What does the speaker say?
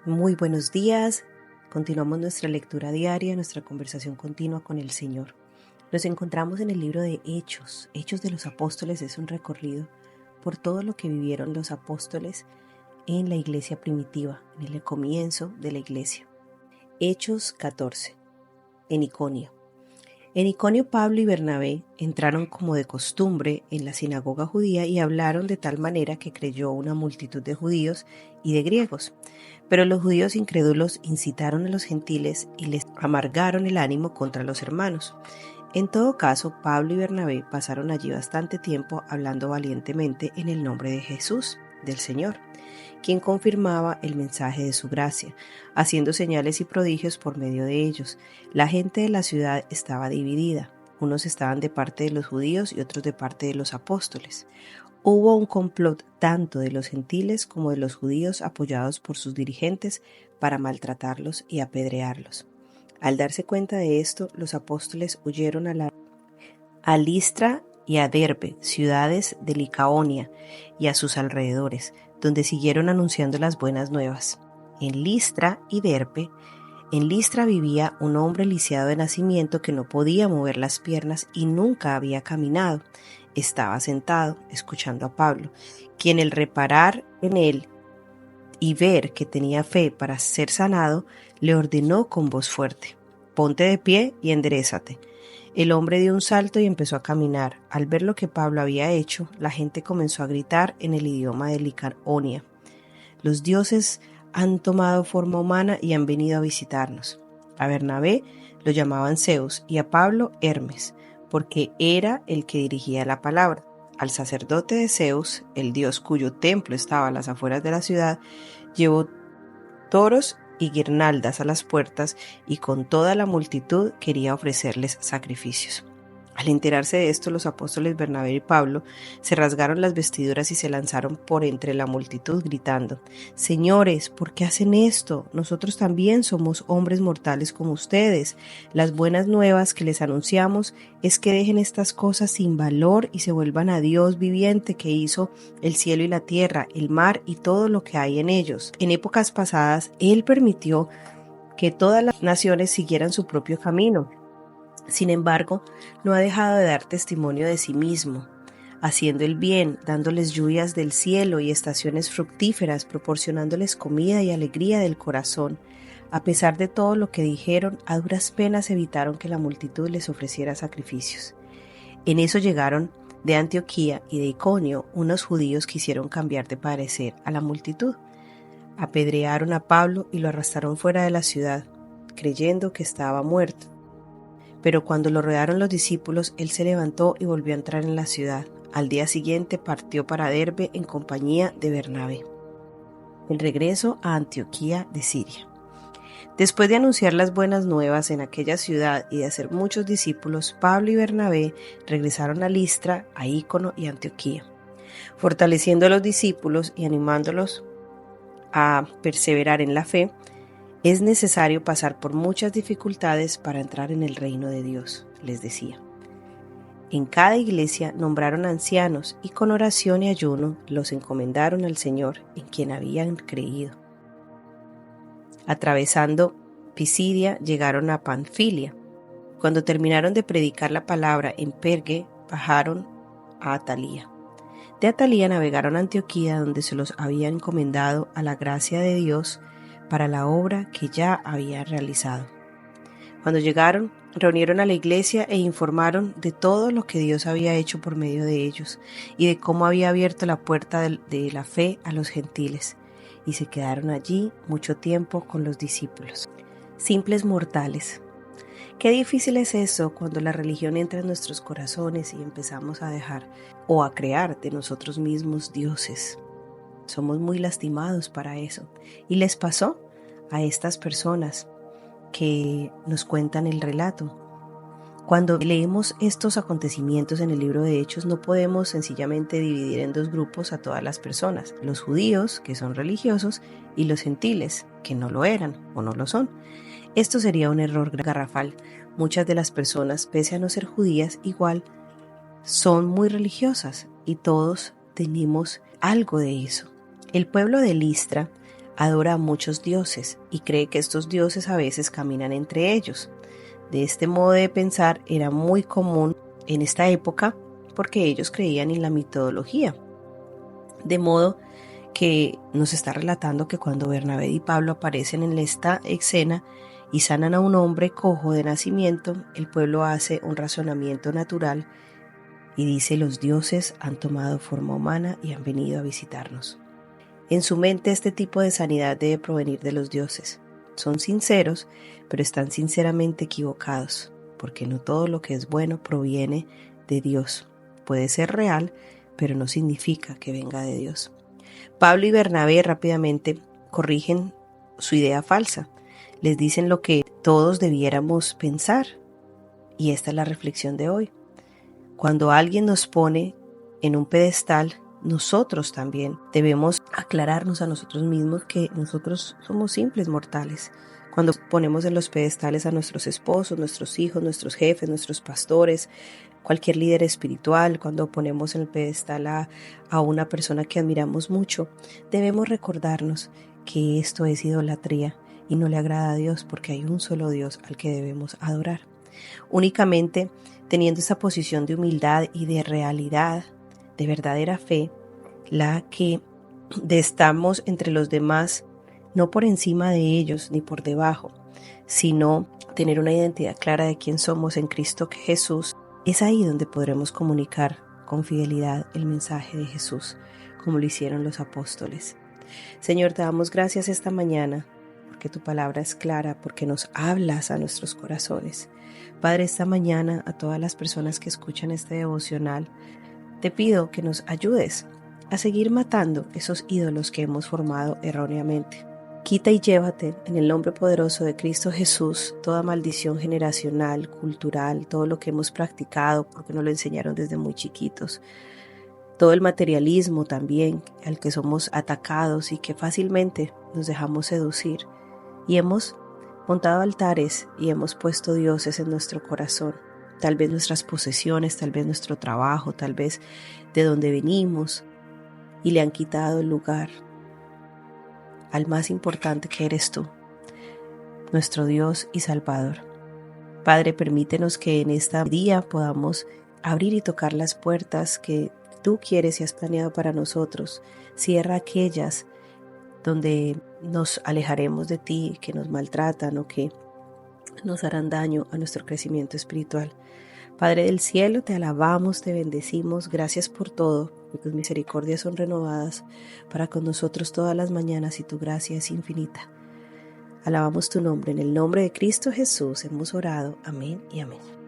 Muy buenos días. Continuamos nuestra lectura diaria, nuestra conversación continua con el Señor. Nos encontramos en el libro de Hechos. Hechos de los Apóstoles es un recorrido por todo lo que vivieron los apóstoles en la iglesia primitiva, en el comienzo de la iglesia. Hechos 14. En Iconio. En Iconio, Pablo y Bernabé entraron como de costumbre en la sinagoga judía y hablaron de tal manera que creyó una multitud de judíos y de griegos. Pero los judíos incrédulos incitaron a los gentiles y les amargaron el ánimo contra los hermanos. En todo caso, Pablo y Bernabé pasaron allí bastante tiempo hablando valientemente en el nombre de Jesús, del Señor, quien confirmaba el mensaje de su gracia, haciendo señales y prodigios por medio de ellos. La gente de la ciudad estaba dividida. Unos estaban de parte de los judíos y otros de parte de los apóstoles. Hubo un complot tanto de los gentiles como de los judíos apoyados por sus dirigentes para maltratarlos y apedrearlos. Al darse cuenta de esto, los apóstoles huyeron a Listra y a Derbe, ciudades de Licaonia y a sus alrededores, donde siguieron anunciando las buenas nuevas. En Listra vivía un hombre lisiado de nacimiento que no podía mover las piernas y nunca había caminado. Estaba sentado, escuchando a Pablo, quien al reparar en él y ver que tenía fe para ser sanado, le ordenó con voz fuerte: «Ponte de pie y enderézate». El hombre dio un salto y empezó a caminar. Al ver lo que Pablo había hecho, la gente comenzó a gritar en el idioma de Licaonia: «Los dioses han tomado forma humana y han venido a visitarnos». A Bernabé lo llamaban Zeus y a Pablo Hermes, porque era el que dirigía la palabra. Al sacerdote de Zeus, el dios cuyo templo estaba a las afueras de la ciudad, llevó toros y guirnaldas a las puertas y con toda la multitud quería ofrecerles sacrificios. Al enterarse de esto, los apóstoles Bernabé y Pablo se rasgaron las vestiduras y se lanzaron por entre la multitud gritando: «Señores, ¿por qué hacen esto? Nosotros también somos hombres mortales como ustedes. Las buenas nuevas que les anunciamos es que dejen estas cosas sin valor y se vuelvan a Dios viviente, que hizo el cielo y la tierra, el mar y todo lo que hay en ellos. En épocas pasadas, Él permitió que todas las naciones siguieran su propio camino. Sin embargo, no ha dejado de dar testimonio de sí mismo, haciendo el bien, dándoles lluvias del cielo y estaciones fructíferas, proporcionándoles comida y alegría del corazón. A pesar de todo lo que dijeron, a duras penas evitaron que la multitud les ofreciera sacrificios. En eso llegaron de Antioquía y de Iconio unos judíos que quisieron cambiar de parecer a la multitud. Apedrearon a Pablo y lo arrastraron fuera de la ciudad, creyendo que estaba muerto. Pero cuando lo rodearon los discípulos, él se levantó y volvió a entrar en la ciudad. Al día siguiente partió para Derbe en compañía de Bernabé. El regreso a Antioquía de Siria. Después de anunciar las buenas nuevas en aquella ciudad y de hacer muchos discípulos, Pablo y Bernabé regresaron a Listra, a Iconio y Antioquía, fortaleciendo a los discípulos y animándolos a perseverar en la fe. Es necesario pasar por muchas dificultades para entrar en el reino de Dios, les decía. En cada iglesia nombraron ancianos y con oración y ayuno los encomendaron al Señor en quien habían creído. Atravesando Pisidia llegaron a Panfilia. Cuando terminaron de predicar la palabra en Perge, bajaron a Atalía. De Atalía navegaron a Antioquía, donde se los habían encomendado a la gracia de Dios para la obra que ya había realizado. Cuando llegaron, reunieron a la iglesia e informaron de todo lo que Dios había hecho por medio de ellos y de cómo había abierto la puerta de la fe a los gentiles, y se quedaron allí mucho tiempo con los discípulos. Simples mortales. Qué difícil es eso cuando la religión entra en nuestros corazones y empezamos a dejar o a crear de nosotros mismos dioses. Somos muy lastimados para eso. Y les pasó a estas personas que nos cuentan el relato. Cuando leemos estos acontecimientos en el libro de Hechos, no podemos sencillamente dividir en dos grupos a todas las personas: los judíos, que son religiosos, y los gentiles, que no lo eran o no lo son. Esto sería un error garrafal. Muchas de las personas, pese a no ser judías, igual son muy religiosas y todos tenemos algo de eso. El pueblo de Listra adora a muchos dioses y cree que estos dioses a veces caminan entre ellos. De este modo de pensar era muy común en esta época porque ellos creían en la mitología. De modo que nos está relatando que cuando Bernabé y Pablo aparecen en esta escena y sanan a un hombre cojo de nacimiento, el pueblo hace un razonamiento natural y dice: los dioses han tomado forma humana y han venido a visitarnos. En su mente este tipo de sanidad debe provenir de los dioses. Son sinceros, pero están sinceramente equivocados, porque no todo lo que es bueno proviene de Dios. Puede ser real, pero no significa que venga de Dios. Pablo y Bernabé rápidamente corrigen su idea falsa. Les dicen lo que todos debiéramos pensar. Y esta es la reflexión de hoy. Cuando alguien nos pone en un pedestal, nosotros también debemos aclararnos a nosotros mismos que nosotros somos simples mortales. Cuando ponemos en los pedestales a nuestros esposos, nuestros hijos, nuestros jefes, nuestros pastores, cualquier líder espiritual, cuando ponemos en el pedestal a una persona que admiramos mucho, debemos recordarnos que esto es idolatría y no le agrada a Dios, porque hay un solo Dios al que debemos adorar. Únicamente teniendo esa posición de humildad y de realidad, de verdadera fe, la que estamos entre los demás, no por encima de ellos ni por debajo, sino tener una identidad clara de quién somos en Cristo Jesús. Es ahí donde podremos comunicar con fidelidad el mensaje de Jesús, como lo hicieron los apóstoles. Señor, te damos gracias esta mañana, porque tu palabra es clara, porque nos hablas a nuestros corazones. Padre, esta mañana a todas las personas que escuchan este devocional, te pido que nos ayudes a seguir matando esos ídolos que hemos formado erróneamente. Quita y llévate en el nombre poderoso de Cristo Jesús toda maldición generacional, cultural, todo lo que hemos practicado porque nos lo enseñaron desde muy chiquitos. Todo el materialismo también al que somos atacados y que fácilmente nos dejamos seducir. Y hemos montado altares y hemos puesto dioses en nuestro corazón. Tal vez nuestras posesiones, tal vez nuestro trabajo, tal vez de donde venimos, y le han quitado el lugar al más importante que eres tú, nuestro Dios y Salvador. Padre, permítenos que en este día podamos abrir y tocar las puertas que tú quieres y has planeado para nosotros. Cierra aquellas donde nos alejaremos de ti, que nos maltratan o que nos harán daño a nuestro crecimiento espiritual. Padre del cielo, te alabamos, te bendecimos, gracias por todo, porque tus misericordias son renovadas para con nosotros todas las mañanas y tu gracia es infinita. Alabamos tu nombre, en el nombre de Cristo Jesús hemos orado, amén y amén.